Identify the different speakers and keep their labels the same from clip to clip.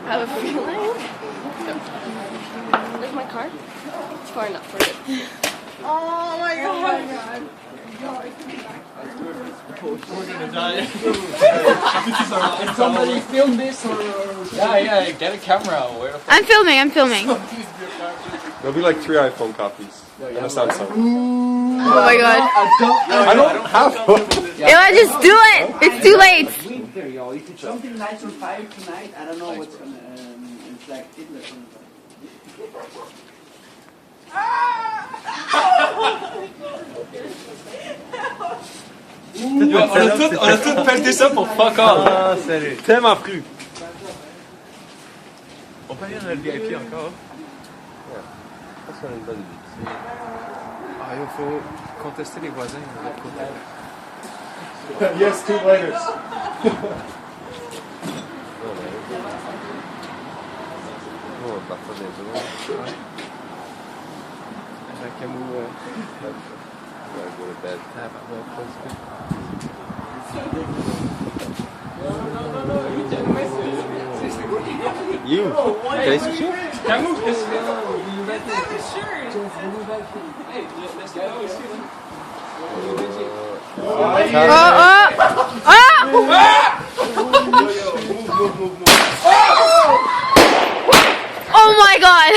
Speaker 1: I have a feeling. Where's my car? It's far enough for it.
Speaker 2: Oh my god.
Speaker 3: We're gonna die.
Speaker 2: Can somebody film this or?
Speaker 3: Yeah, get a camera. Where the fuck?
Speaker 4: I'm filming.
Speaker 5: There'll be like 3 iPhone copies and a Samsung.
Speaker 4: Oh my god.
Speaker 5: I don't have one.
Speaker 4: Ella, just do it! It's too late!
Speaker 2: Winter, yo. If it's something nice on fire tonight, I don't know what's gonna. It's like Hitler.
Speaker 3: On a tout pelleté ça pour fuck off.
Speaker 5: Ah, salut. Tellement cru.
Speaker 3: On peut aller dans le VIP encore.
Speaker 5: Ça serait une bonne idée.
Speaker 3: Ah, il faut contester les voisins de l'autre côté.
Speaker 5: Yes, 2 letters. Oh, parfois des jours.
Speaker 3: Avec un mot.
Speaker 5: Ouais, go to bed. You, t'as les sushis?
Speaker 3: Camou, qu'est-ce que
Speaker 4: Oh my god! Oh my god!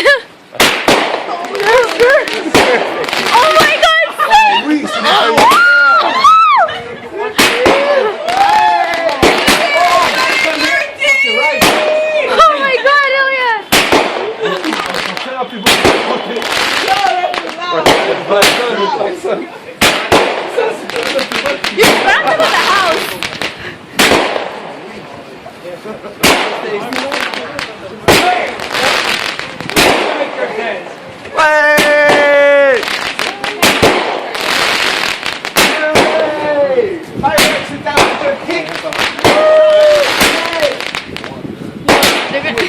Speaker 4: Oh my god, Ilya! You're back into the house!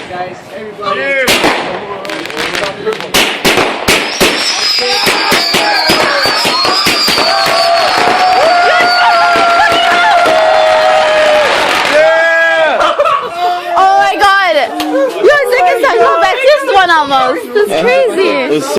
Speaker 2: Guys, everybody.
Speaker 4: Oh my god! You're second time, that's just one almost! That's crazy!